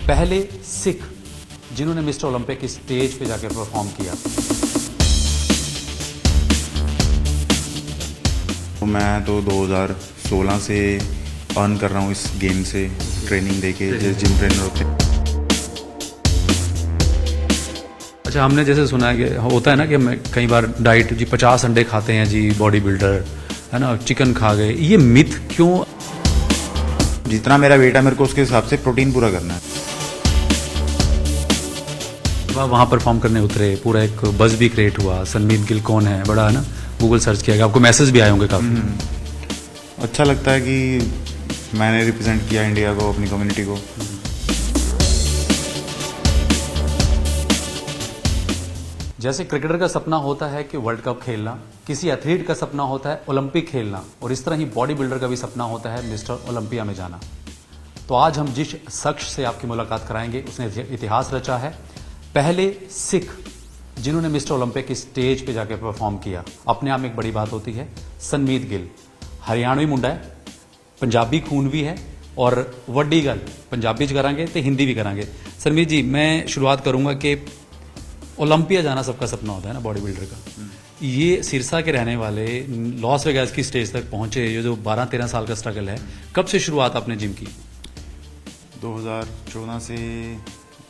पहले सिख जिन्होंने mister Olympia की स्टेज पे जाकर परफॉर्म किया। मैं तो 2016 से अर्न कर रहा हूँ इस गेम से, ट्रेनिंग देके जिस जिम ट्रेनर होते हैं। अच्छा, हमने जैसे सुना है कि होता है ना कि कई बार डाइट जी 50 अंडे खाते हैं जी बॉडी बिल्डर, है ना, चिकन खा गए, ये मिथ क्यों? जितना मेरा वेट है मेरे को उसके हिसाब से प्रोटीन पूरा करना है। वहाँ परफॉर्म करने उतरे, पूरा एक बज़ भी क्रिएट हुआ, सनमीत गिल कौन है, बड़ा है ना, गूगल सर्च किया, आपको मैसेज भी आए होंगे काफ़ी। अच्छा लगता है कि मैंने रिप्रेजेंट किया इंडिया को, अपनी कम्युनिटी को। जैसे क्रिकेटर का सपना होता है कि वर्ल्ड कप खेलना, किसी एथलीट का सपना होता है ओलंपिक खेलना, और इस तरह ही बॉडी बिल्डर का भी सपना होता है मिस्टर ओलंपिया में जाना। तो आज हम जिस शख्स से आपकी मुलाकात कराएंगे उसने इतिहास रचा है। पहले सिख जिन्होंने मिस्टर ओलंपिया की स्टेज पे जाकर परफॉर्म किया, अपने आप में एक बड़ी बात होती है। सनमीत गिल हरियाणवी मुंडा है, पंजाबी खून भी है, और वड्डी गल पंजाबी च करांगे तो हिंदी भी करांगे। सनमीत जी, मैं शुरुआत करूंगा कि ओलंपिया जाना सबका सपना होता है ना बॉडी बिल्डर का। ये सिरसा के रहने वाले लॉस वेगास की स्टेज तक पहुंचे, ये जो 12-13 साल का स्ट्रगल है, कब से शुरुआत आपने जिम की? 2014 से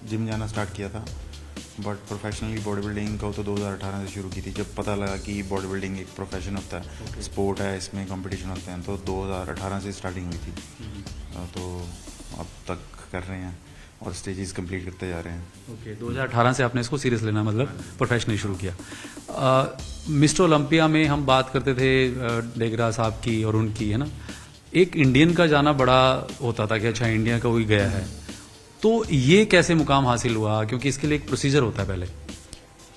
जिम जाना स्टार्ट किया था, बट प्रोफेशनली बॉडी बिल्डिंग का तो 2018 से शुरू की थी, जब पता लगा कि बॉडी बिल्डिंग एक प्रोफेशन होता है, स्पोर्ट है, इसमें कंपटीशन होते हैं, तो 2018 से स्टार्टिंग हुई थी। तो अब तक कर रहे हैं और स्टेजेस कंप्लीट करते जा रहे हैं। ओके, 2018 से आपने इसको सीरियस लेना, मतलब प्रोफेशनली शुरू किया। मिस्टर ओलंपिया में हम बात करते थे डेगरा साहब की और उनकी, है ना, एक इंडियन का जाना बड़ा होता था कि अच्छा इंडिया का कोई गया है, तो ये कैसे मुकाम हासिल हुआ? क्योंकि इसके लिए एक प्रोसीजर होता है पहले।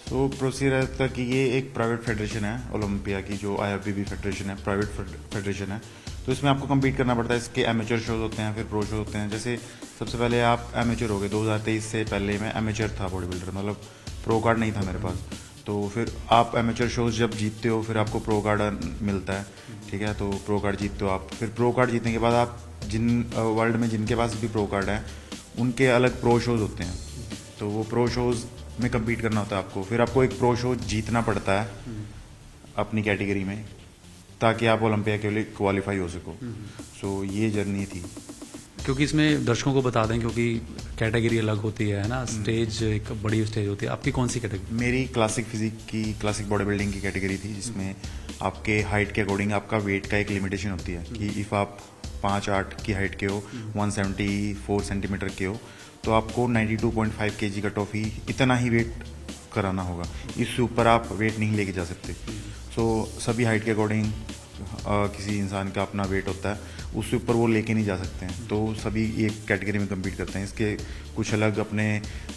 तो प्रोसीजर था कि ये एक प्राइवेट फेडरेशन है ओलंपिया की, जो IFBB फेडरेशन है, प्राइवेट फेडरेशन है। तो इसमें आपको कम्पीट करना पड़ता है। इसके एमेचर शोज होते हैं, फिर प्रो शो होते हैं। जैसे सबसे पहले आप एमेचर हो गए, 2023 से पहले मैं एमेचर था बॉडी बिल्डर, मतलब प्रो कार्ड नहीं था मेरे पास। तो फिर आप एमेचर शोज जब जीतते हो फिर आपको प्रो कार्ड मिलता है, ठीक है। तो प्रो कार्ड जीतते हो आप, फिर प्रो कार्ड जीतने के बाद आप जिन वर्ल्ड में जिनके पास भी प्रो कार्ड है उनके अलग प्रो शोज होते हैं, तो वो प्रो शोज में कम्पीट करना होता है आपको। फिर आपको एक प्रो शो जीतना पड़ता है अपनी कैटेगरी में, ताकि आप ओलंपिया के लिए क्वालिफाई हो सको। सो ये जर्नी थी। क्योंकि इसमें दर्शकों को बता दें, क्योंकि कैटेगरी अलग होती है ना, स्टेज एक बड़ी स्टेज होती है। आपकी कौन सी कैटेगरी? मेरी क्लासिक फिजिक की, क्लासिक बॉडी बिल्डिंग की कैटेगरी थी, जिसमें आपके हाइट के अकॉर्डिंग आपका वेट का एक लिमिटेशन होती है कि इफ़ आप 5'8" की हाइट के हो, 174 सेंटीमीटर के हो, तो आपको 92.5 kg का टॉफी इतना ही वेट कराना होगा। इससे ऊपर आप वेट नहीं लेके जा सकते। सो सभी हाइट के अकॉर्डिंग किसी इंसान का अपना वेट होता है, उससे ऊपर वो लेके नहीं जा सकते हैं। तो सभी एक कैटेगरी में कम्पीट करते हैं। इसके कुछ अलग अपने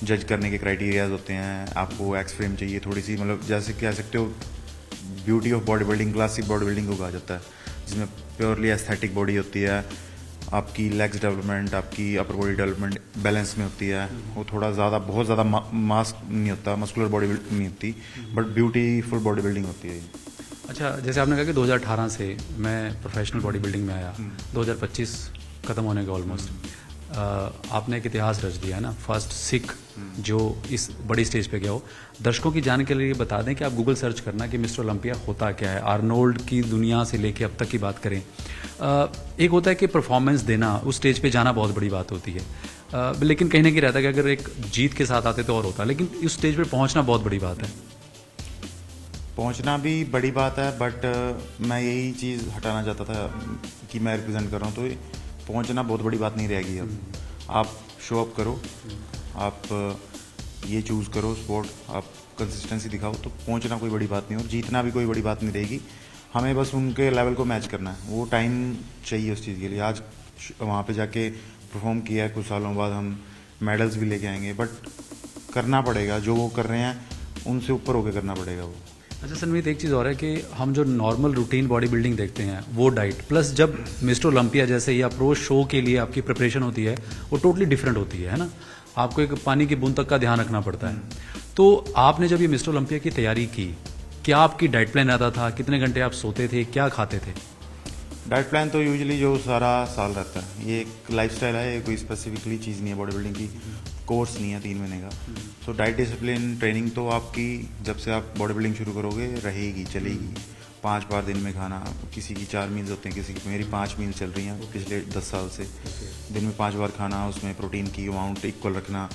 जज करने के क्राइटेरियाज होते हैं। आपको एक्स फ्रेम चाहिए थोड़ी सी, मतलब जैसे कह सकते हो beauty of body building, classic body building को कहा जाता है, जिसमें प्योरली एस्थेटिक बॉडी होती है। आपकी लेग्स डेवलपमेंट, आपकी अपर बॉडी डेवलपमेंट बैलेंस में होती है। वो थोड़ा ज़्यादा, बहुत ज़्यादा मास नहीं होता, मस्कुलर बॉडी नहीं होती, बट ब्यूटीफुल बॉडी बिल्डिंग होती है। अच्छा, जैसे आपने कहा कि 2018 से मैं प्रोफेशनल बॉडी बिल्डिंग में आया, 2025 ख़त्म होने का ऑलमोस्ट, आपने एक इतिहास रच दिया है ना, फर्स्ट सिख जो इस बड़ी स्टेज पे गया हो। दर्शकों की जानकारी के लिए बता दें कि आप गूगल सर्च करना कि मिस्टर ओलंपिया होता क्या है। आर्नोल्ड की दुनिया से लेके अब तक की बात करें, एक होता है कि परफॉर्मेंस देना, उस स्टेज पे जाना बहुत बड़ी बात होती है, लेकिन कहीं ना कहीं रहता है कि अगर एक जीत के साथ आते तो और होता, लेकिन उस स्टेज पे पहुंचना बहुत बड़ी बात है। पहुंचना भी बड़ी बात है, बट मैं यही चीज़ हटाना चाहता था कि मैं रिप्रेजेंट कर रहा हूँ, तो पहुंचना बहुत बड़ी बात नहीं रहेगी। अब आप शो अप करो, आप ये चूज़ करो स्पोर्ट, आप कंसिस्टेंसी दिखाओ, तो पहुंचना कोई बड़ी बात नहीं, और जीतना भी कोई बड़ी बात नहीं रहेगी। हमें बस उनके लेवल को मैच करना है, वो टाइम चाहिए उस चीज़ के लिए। आज वहाँ पे जाके परफॉर्म किया है, कुछ सालों बाद हम मेडल्स भी लेके आएंगे, बट करना पड़ेगा, जो वो कर रहे हैं उनसे ऊपर होकर करना पड़ेगा वो। अच्छा सनमीत, एक चीज़ और है कि हम जो नॉर्मल रूटीन बॉडी बिल्डिंग देखते हैं वो डाइट प्लस जब मिस्टर ओलंपिया जैसे या प्रो शो के लिए आपकी प्रिपरेशन होती है वो टोटली डिफरेंट होती है ना। आपको एक पानी की बूंद तक का ध्यान रखना पड़ता है। तो आपने जब ये मिस्टर ओलंपिया की तैयारी की, क्या आपकी डाइट प्लान रहता था? कितने घंटे आप सोते थे? क्या खाते थे? डाइट प्लान तो यूजुअली जो सारा साल रहता है, ये एक लाइफस्टाइल है, ये कोई स्पेसिफिकली चीज़ नहीं है बॉडी बिल्डिंग की, कोर्स नहीं है 3 महीने का। तो डाइट डिसिप्लिन ट्रेनिंग तो आपकी जब से आप बॉडी बिल्डिंग शुरू करोगे रहेगी, चलेगी। 5 बार दिन में खाना, किसी की 4 मील्स होते हैं, किसी की, मेरी 5 मील चल रही हैं पिछले 10 साल से। दिन में 5 बार खाना, उसमें प्रोटीन की अमाउंट इक्वल रखना,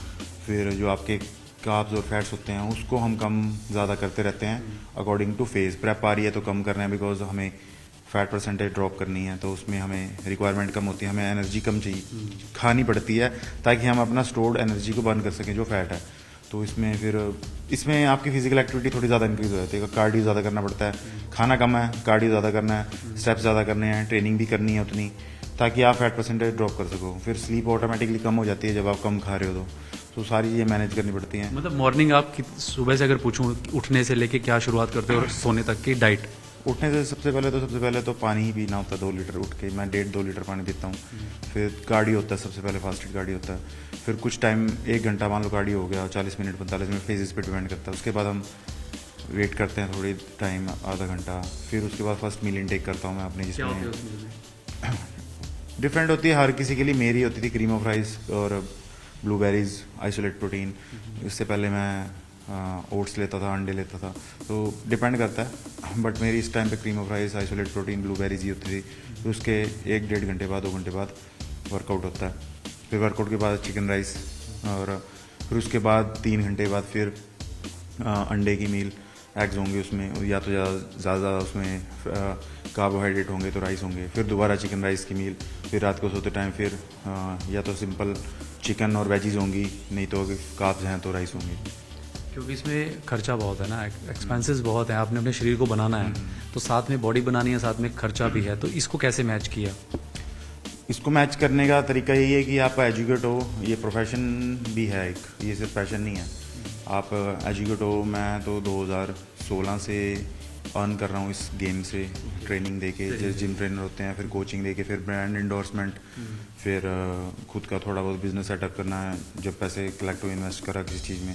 फिर जो आपके कार्ब्स और फैट्स होते हैं उसको हम कम ज़्यादा करते रहते हैं अकॉर्डिंग टू फेज। प्रेप आ रही है तो कम करना है बिकॉज हमें फैट परसेंटेज ड्रॉप करनी है, तो उसमें हमें रिक्वायरमेंट कम होती है, हमें एनर्जी कम चाहिए, खानी पड़ती है ताकि हम अपना स्टोर्ड एनर्जी को बर्न कर सकें जो फैट है। तो इसमें फिर इसमें आपकी फिजिकल एक्टिविटी थोड़ी ज़्यादा इंक्रीज हो जाती है, कार्डियो ज़्यादा करना पड़ता है, खाना कम है, कार्डियो ज़्यादा करना है, स्टेप्स ज़्यादा करने हैं, ट्रेनिंग भी करनी है उतनी ताकि आप फैट परसेंटेज ड्रॉप कर सको। फिर स्लीप ऑटोमेटिकली कम हो जाती है जब आप कम खा रहे हो, तो सारी चीज़ें मैनेज करनी पड़ती हैं। मतलब मॉर्निंग आप सुबह से अगर पूछूं उठने से लेके क्या शुरुआत करते हो और सोने तक की डाइट? उठने से सबसे पहले तो पानी ही पीना होता है, 2 लीटर। उठ के मैं 1.5-2 लीटर पानी पीता हूँ। फिर कार्डियो होता है, सबसे पहले फास्टेड कार्डियो होता है। फिर कुछ टाइम 1 घंटा मान लो कार्डियो हो गया, 40 मिनट 45 मिनट फेजेस पे डिपेंड करता है। उसके बाद हम वेट करते हैं थोड़ी टाइम, आधा घंटा। फिर उसके बाद फर्स्ट मील इनटेक करता हूँ मैं अपने, जिसमें डिफरेंट होती है हर किसी के लिए। मेरी होती थी क्रीम ऑफ राइस और ब्लूबेरीज आइसोलेट प्रोटीन। इससे पहले मैं ओट्स लेता था, अंडे लेता था, तो डिपेंड करता है। बट मेरी इस टाइम पे cream of rice, isolate protein, blueberries ही होती थी। तो उसके 1-1.5 घंटे बाद, 2 घंटे बाद वर्कआउट होता है। फिर वर्कआउट के बाद चिकन राइस, और फिर उसके बाद 3 घंटे बाद फिर अंडे की मील, एग्स होंगे उसमें, या तो ज़्यादा उसमें कार्बोहाइड्रेट होंगे तो राइस होंगे। फिर दोबारा चिकन राइस की मील, फिर रात को सोते टाइम फिर या तो सिंपल चिकन और वेजीज होंगी, नहीं तो अगर कार्ब्स हैं तो राइस होंगे। क्योंकि इसमें खर्चा बहुत है ना, एक्सपेंसेस बहुत है, आपने अपने शरीर को बनाना है तो साथ में बॉडी बनानी है, साथ में खर्चा भी है, तो इसको कैसे मैच किया? इसको मैच करने का तरीका यही है कि आप एजुकेट हो, ये प्रोफेशन भी है एक, ये सिर्फ पैशन नहीं है। आप एजुकेट हो, मैं तो 2016 से अर्न कर रहा हूँ इस गेम से, ट्रेनिंग देके, जैसे जिम ट्रेनर होते हैं, फिर कोचिंग देके, फिर ब्रांड इंडोर्समेंट, फिर खुद का थोड़ा बहुत बिजनेस सेटअप करना है, जब पैसे कलेक्ट हो, इन्वेस्ट करा किसी चीज़ में,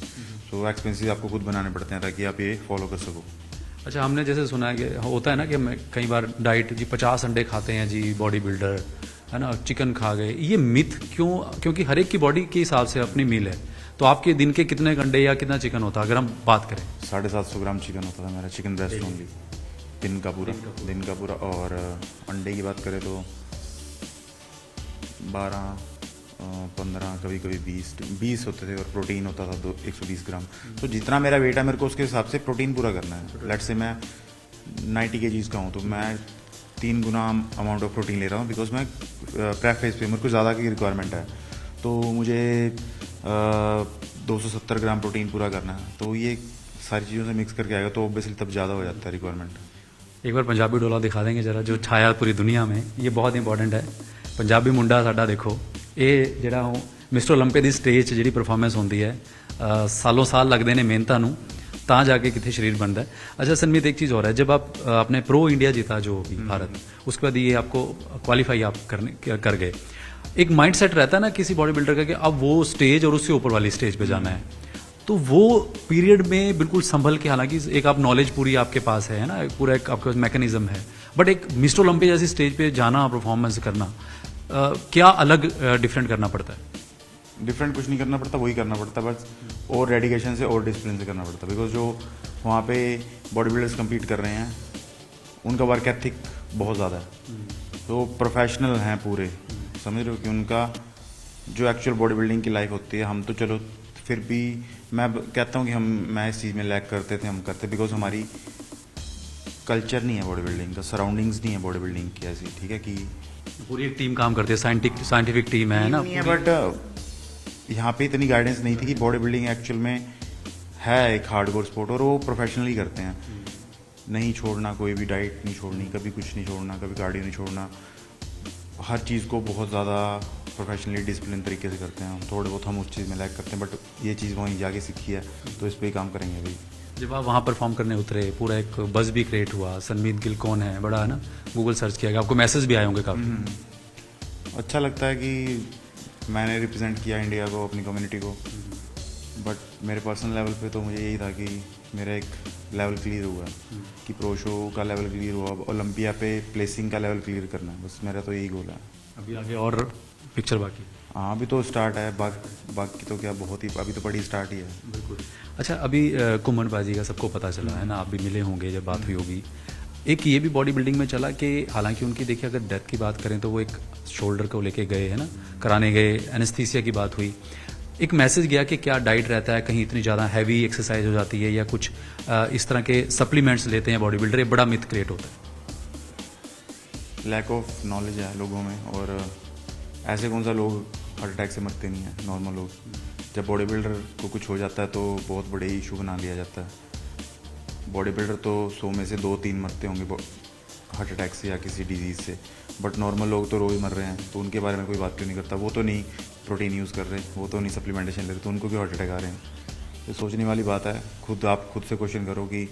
तो एक्सपेंसेस आपको खुद बनाने पड़ते हैं ताकि आप ये फॉलो कर सको। अच्छा, हमने जैसे सुना है कि होता है ना कि हम कई बार डाइट जी 50 अंडे खाते हैं जी बॉडी बिल्डर, है ना, चिकन खा गए, ये मिथ क्यों? क्योंकि हर एक की बॉडी के हिसाब से अपनी मील है। तो आपके दिन के कितने अंडे या कितना चिकन होता है अगर हम बात करें? 750 ग्राम चिकन होता था मेरा, चिकन ब्रेस्ट ओनली, दिन का पूरा। और अंडे की बात करें तो 12, 15, कभी कभी 20 होते थे, और प्रोटीन होता था 120 ग्राम। तो जितना मेरा वेट है मेरे को उसके हिसाब से प्रोटीन पूरा करना है। लेट्स से मैं 90 kg का हूँ तो मैं 3 गुना अमाउंट ऑफ प्रोटीन ले रहा हूँ, बिकॉज मैं प्रेप फेज पे, मेरे को ज़्यादा की रिक्वायरमेंट है, तो मुझे 270 ग्राम प्रोटीन पूरा करना है। तो ये सारी चीज़ों से मिक्स करके आएगा तो ऑब्वियसली तब ज़्यादा हो जाता है रिक्वायरमेंट। एक बार पंजाबी डोला दिखा देंगे जरा, जो छाया पूरी दुनिया में, ये बहुत इंपॉर्टेंट है। पंजाबी मुंडा साडा देखो, ये ਜਿਹੜਾ ਉਹ ਮਿਸਟਰ ਓਲੰਪੀਆ ਦੀ ਸਟੇਜ 'ਚ ਜਿਹੜੀ ਪਰਫਾਰਮੈਂਸ ਹੁੰਦੀ ਹੈ, सालों साल लगते हैं मेहनतां नूं, ਤਾਂ जाके कितने शरीर बनता है। अच्छा सनमीत, एक चीज़ और है, जब आप अपने प्रो इंडिया जीता जो भी भारत, उसके बाद ये आपको क्वालिफाई आप कर गए, एक माइंड सेट रहता है ना किसी बॉडी बिल्डर का कि अब वो स्टेज और उससे ऊपर वाली स्टेज पे जाना है, तो वो पीरियड में बिल्कुल संभल के, हालांकि एक आप नॉलेज पूरी आपके पास है ना, पूरा एक आपके पास मैकेनिज्म है, बट एक मिस्टर ओलंपिया जैसी स्टेज पे जाना, परफॉर्मेंस करना, क्या अलग डिफरेंट करना पड़ता है? डिफरेंट कुछ नहीं करना पड़ता, वही करना पड़ता है बस, और डेडिकेशन से और डिसिप्लिन से करना पड़ता है। बिकॉज जो वहाँ पे बॉडी बिल्डर्स कम्पीट कर रहे हैं उनका वर्क एथिक बहुत ज़्यादा है, तो प्रोफेशनल हैं पूरे, समझ रहे हो, कि उनका जो एक्चुअल बॉडी बिल्डिंग की लाइफ होती है, हम तो चलो फिर भी मैं कहता हूँ कि मैं इस चीज़ में लैग करते थे, हम करते, बिकॉज हमारी कल्चर नहीं है बॉडी बिल्डिंग का, सराउंडिंग्स नहीं है बॉडी बिल्डिंग की ऐसी, ठीक है, कि पूरी एक टीम काम करती है, साइंटिफिक टीम है ना, बट यहाँ पे इतनी गाइडेंस नहीं थी कि बॉडी बिल्डिंग एक्चुअल में है एक हार्डकोर स्पोर्ट, और वो प्रोफेशनली करते हैं। नहीं छोड़ना, कोई भी डाइट नहीं छोड़नी, कभी कुछ नहीं छोड़ना, कभी कार्डियो नहीं छोड़ना, हर चीज़ को बहुत ज़्यादा प्रोफेशनली डिसिप्लिन तरीके से करते हैं। थोड़े बहुत हम उस चीज़ में लैग करते हैं, बट ये चीज़ वहीं जाके सीखी है, तो इस पर ही काम करेंगे भाई। जब आप वहाँ परफॉर्म करने उतरे, पूरा एक बज़ भी क्रिएट हुआ, सनमीत गिल कौन है, बड़ा है ना, गूगल सर्च किया गया, आपको मैसेज भी आए होंगे काफ़ी। अच्छा लगता है कि मैंने रिप्रेजेंट किया इंडिया को, अपनी कम्युनिटी को, बट मेरे पर्सनल लेवल पे तो मुझे यही था कि मेरा एक लेवल क्लियर हुआ कि प्रो शो का लेवल क्लियर हुआ, अब ओलंपिया पे प्लेसिंग का लेवल क्लियर करना है, बस मेरा तो यही गोल है। अभी आगे और पिक्चर बाकी? हाँ अभी तो स्टार्ट है, बाकी तो क्या बहुत ही, अभी तो बड़ी स्टार्ट ही है। बिल्कुल। अच्छा, अभी कुम्मनबाजी का सबको पता चला है ना, आप भी मिले होंगे जब बात हुई होगी। एक ये भी बॉडी बिल्डिंग में चला कि हालांकि उनकी देखिए अगर डेथ की बात करें तो वो एक शोल्डर को लेके गए है ना, कराने गए, एनेस्थीसिया की बात हुई, एक मैसेज गया कि क्या डाइट रहता है, कहीं इतनी ज़्यादा हैवी एक्सरसाइज हो जाती है या कुछ इस तरह के सप्लीमेंट्स लेते हैं बॉडी बिल्डर, ये बड़ा मिथ क्रिएट होता है। लैक ऑफ नॉलेज है लोगों में, और ऐसे कौन सा लोग हार्ट अटैक से मरते नहीं हैं, नॉर्मल लोग। जब बॉडी बिल्डर को कुछ हो जाता है तो बहुत बड़े इशू बना लिया जाता है। बॉडी बिल्डर तो 100 में से 2-3 मरते होंगे हार्ट अटैक से या किसी डिजीज़ से, बट नॉर्मल लोग तो रोज़ मर रहे हैं, तो उनके बारे में कोई बात क्यों नहीं करता। वो तो नहीं प्रोटीन यूज़ कर रहे, वो तो नहीं सप्लीमेंटेशन ले रहे, तो उनको क्यों हार्ट अटैक आ रहे हैं। तो सोचने वाली बात है। आप खुद से क्वेश्चन करो कि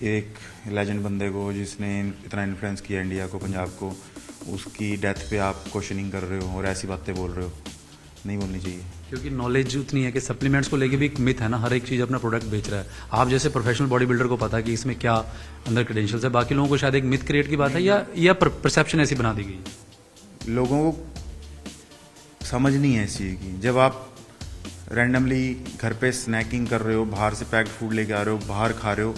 एक लेजेंड बंदे को जिसने इतना इन्फ्लुएंस किया इंडिया को, पंजाब को, उसकी डेथ पे आप क्वेश्चनिंग कर रहे हो और ऐसी बातें बोल रहे हो, नहीं बोलनी चाहिए। क्योंकि नॉलेज उतनी है कि सप्लीमेंट्स को लेके भी एक मिथ है ना, हर एक चीज़ अपना प्रोडक्ट बेच रहा है। आप जैसे प्रोफेशनल बॉडी बिल्डर को पता है कि इसमें क्या अंदर क्रेडेंशियल्स है, बाकी लोगों को शायद एक मिथ क्रिएट की बात है या परसेप्शन ऐसी बना दी गई है। लोगों को समझ नहीं है इस चीज़ की। जब आप रैंडमली घर पे स्नैकिंग कर रहे हो, बाहर से पैक्ड फूड लेके आ रहे हो, बाहर खा रहे हो,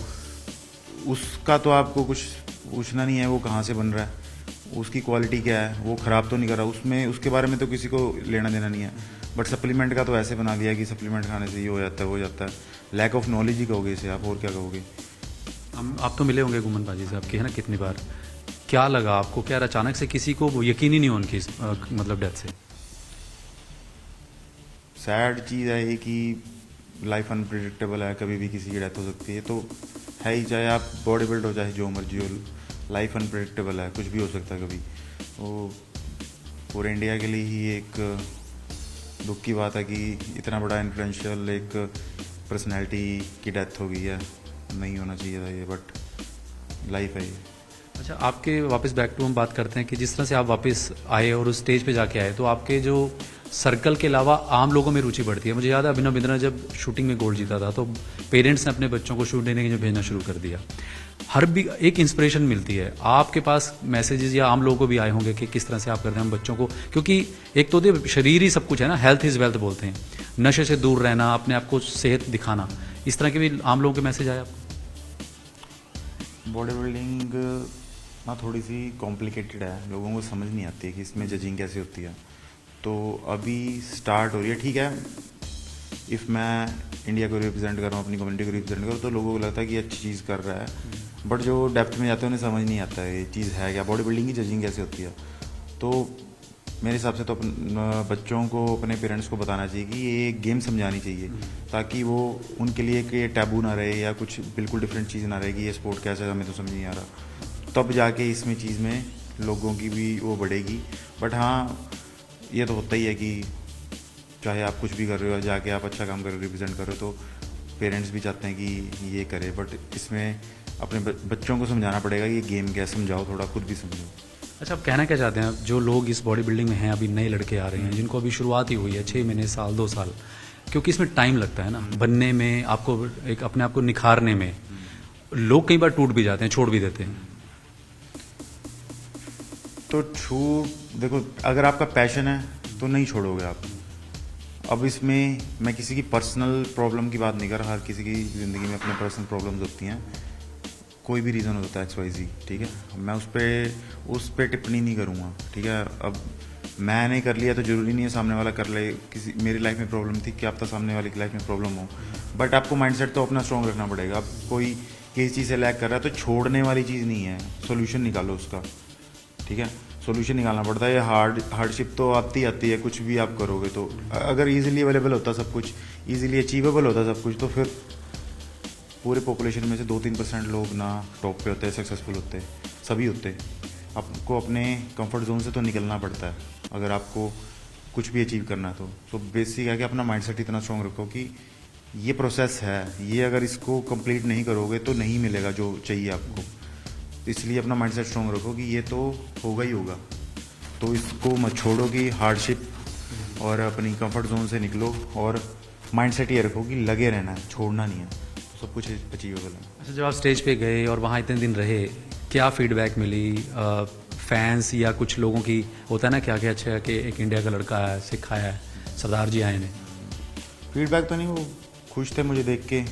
उसका तो आपको कुछ पूछना नहीं है वो कहाँ से बन रहा है, उसकी क्वालिटी क्या है, वो ख़राब तो नहीं कर रहा, उसमें उसके बारे में तो किसी को लेना देना नहीं है। बट सप्लीमेंट का तो ऐसे बना दिया कि सप्लीमेंट खाने से ये हो जाता है, वो हो जाता है। लैक ऑफ नॉलेज ही कहोगे इसे आप, और क्या कहोगे। आप तो मिले होंगे कुम्मनबाजी से आपकी, है ना, कितनी बार, क्या लगा आपको, क्या अचानक से किसी को वो यकीन ही नहीं हो उनकी मतलब डेथ से? सैड चीज़ है ये कि लाइफ अनप्रिडिक्टेबल है, कभी भी किसी की डेथ हो सकती है, तो है ही, चाहे आप बॉडी बिल्ड हो चाहे जो मर्जी हो, लाइफ अनप्रिडिक्टेबल है, कुछ भी हो सकता है कभी। तो पूरे इंडिया के लिए ही एक दुख की बात है कि इतना बड़ा इन्फ्लुएंशियल एक पर्सनैलिटी की डेथ हो गई है, नहीं होना चाहिए था ये, बट लाइफ है ये। अच्छा, आपके वापस बैक टू हम बात करते हैं कि जिस तरह से आप वापस आए और उस स्टेज पे जाके आए, तो आपके जो सर्कल के अलावा आम लोगों में रुचि बढ़ती है। मुझे याद है अभिनव बिंद्रा जब शूटिंग में गोल्ड जीता था तो पेरेंट्स ने अपने बच्चों को शूट देने के लिए भेजना शुरू कर दिया। हर भी एक इंस्पिरेशन मिलती है। आपके पास मैसेजेस या आम लोगों को भी आए होंगे कि किस तरह से आप करते हैं हम बच्चों को, क्योंकि एक तो शरीर ही सब कुछ है ना, हेल्थ इज़ वेल्थ बोलते हैं, नशे से दूर रहना, अपने आप को सेहत दिखाना, इस तरह के भी आम लोगों के मैसेज आए आपको? बॉडी बिल्डिंग ना थोड़ी सी कॉम्प्लिकेटेड है, लोगों को समझ नहीं आती है कि इसमें जजिंग कैसे होती है। तो अभी स्टार्ट हो रही है, ठीक है। इफ़ मैं इंडिया को रिप्रेजेंट कर रहा हूँ, अपनी कम्युनिटी को रिप्रेजेंट कर रहा हूँ, तो लोगों को लगता है कि अच्छी चीज़ कर रहा है, बट जो डेप्थ में जाते हैं उन्हें समझ नहीं आता है ये चीज़ है क्या, बॉडी बिल्डिंग की जजिंग कैसे होती है। तो मेरे हिसाब से तो बच्चों को, अपने पेरेंट्स को बताना चाहिए कि ये गेम समझानी चाहिए, ताकि वो उनके लिए कि टैबू ना रहे या कुछ बिल्कुल डिफरेंट चीज़ ना रहे कि ये स्पोर्ट कैसा है, हमें तो समझ नहीं आ रहा। तब जाके इसमें चीज़ में लोगों की भी वो बढ़ेगी। बट हाँ, ये तो होता ही है कि चाहे आप कुछ भी कर रहे हो, जाके आप अच्छा काम कर रहे हो, रिप्रेजेंट कर रहे हो, तो पेरेंट्स भी चाहते हैं कि ये करे, बट इसमें अपने बच्चों को समझाना पड़ेगा कि ये गेम क्या, समझाओ, थोड़ा खुद भी समझो। अच्छा, आप कहना क्या चाहते हैं जो लोग इस बॉडी बिल्डिंग में हैं, अभी नए लड़के आ रहे हैं जिनको अभी शुरुआत ही हुई है, 6 महीने, साल, 2 साल, क्योंकि इसमें टाइम लगता है ना बनने में, आपको एक अपने आप को निखारने में, लोग कई बार टूट भी जाते हैं, छोड़ भी देते हैं। तो देखो, अगर आपका पैशन है तो नहीं छोड़ोगे आप। अब इसमें मैं किसी की पर्सनल प्रॉब्लम की बात नहीं कर रहा, हर किसी की ज़िंदगी में अपने पर्सनल प्रॉब्लम्स होती हैं, कोई भी रीज़न होता है XYZ, ठीक है। मैं उस पर टिप्पणी नहीं करूँगा, ठीक है। अब मैंने कर लिया तो ज़रूरी नहीं है सामने वाला कर ले। किसी मेरी लाइफ में प्रॉब्लम थी, क्या पता सामने वाले की लाइफ में प्रॉब्लम हो, बट आपको माइंडसेट तो अपना स्ट्रॉन्ग रखना पड़ेगा। अब कोई किसी चीज़ से लैग कर रहा है तो छोड़ने वाली चीज़ नहीं है, सोल्यूशन निकालो उसका, ठीक है। सोल्यूशन निकालना पड़ता है। ये हार्डशिप तो आती है, कुछ भी आप करोगे तो। अगर इजीली अवेलेबल होता सब कुछ, इजीली अचीवेबल होता सब कुछ, तो फिर पूरे पॉपुलेशन में से 2-3% लोग ना टॉप पे होते हैं, सक्सेसफुल होते हैं, सभी होते हैं। आपको अपने कंफर्ट जोन से तो निकलना पड़ता है अगर आपको कुछ भी अचीव करना है तो बेसिक है कि अपना माइंडसेट इतना स्ट्रॉन्ग रखो कि ये प्रोसेस है, ये अगर इसको कंप्लीट नहीं करोगे तो नहीं मिलेगा जो चाहिए आपको। इसलिए अपना माइंडसेट स्ट्रॉन्ग रखो कि ये तो होगा ही होगा, तो इसको मत छोड़ो कि हार्डशिप, और अपनी कंफर्ट जोन से निकलो, और माइंडसेट ये रखो कि लगे रहना है, छोड़ना नहीं है। सब कुछ अचीवेबल है। अच्छा, जब आप स्टेज पे गए और वहाँ इतने दिन रहे, क्या फीडबैक मिली फैंस या कुछ लोगों की? होता है ना क्या कि अच्छा कि एक इंडिया का लड़का है, सिख आया है, सरदार जी आए हैं। फीडबैक तो नहीं, वो खुश थे मुझे देख के।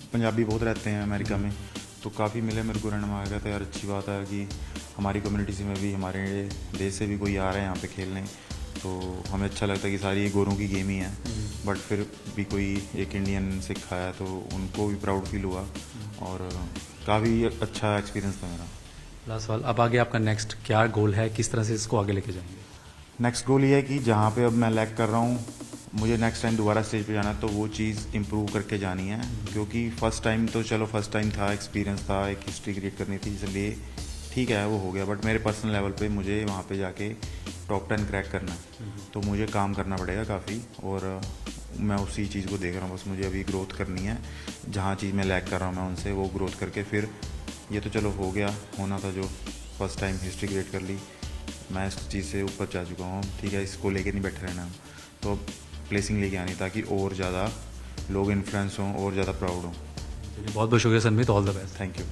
पंजाबी बहुत रहते हैं अमेरिका में, तो काफ़ी मिले मेरे को। रहना आ गया था यार, अच्छी बात है कि हमारी कम्युनिटी से में भी, हमारे देश से भी कोई आ रहा है यहाँ पे खेलने, तो हमें अच्छा लगता है कि सारी ये गोरों की गेम ही है, बट फिर भी कोई एक इंडियन सिख आया तो उनको भी प्राउड फील हुआ, और काफ़ी अच्छा एक्सपीरियंस था मेरा। लास्ट सवाल, अब आगे आपका नेक्स्ट क्या गोल है, किस तरह से इसको आगे लेके जाएंगे? नेक्स्ट गोल ये है कि जहाँ पे अब मैं लैग कर रहा हूँ, मुझे नेक्स्ट टाइम दोबारा स्टेज पे जाना है, तो वो चीज़ इम्प्रूव करके जानी है। क्योंकि फर्स्ट टाइम तो चलो फर्स्ट टाइम था, एक्सपीरियंस था, एक हिस्ट्री क्रिएट करनी थी, इसलिए ठीक है वो हो गया। बट मेरे पर्सनल लेवल पे मुझे वहाँ पे जाके टॉप 10 क्रैक करना है, तो मुझे काम करना पड़ेगा काफ़ी, और मैं उसी चीज़ को देख रहा हूँ। बस मुझे अभी ग्रोथ करनी है, जहाँ चीज़ में लैग कर रहा हूँ मैं उनसे वो ग्रोथ करके फिर, ये तो चलो हो गया, होना था जो फर्स्ट टाइम हिस्ट्री क्रिएट कर ली, मैं इस चीज़ से ऊपर जा चुका हूँ, ठीक है, इसको लेके नहीं बैठे रहना। तो प्लेसिंग लेके आनी, ताकि और ज़्यादा लोग इन्फ्लुएंस हों और ज़्यादा प्राउड हों। बहुत बहुत शुक्रिया Sanmeet, all the best. Thank you.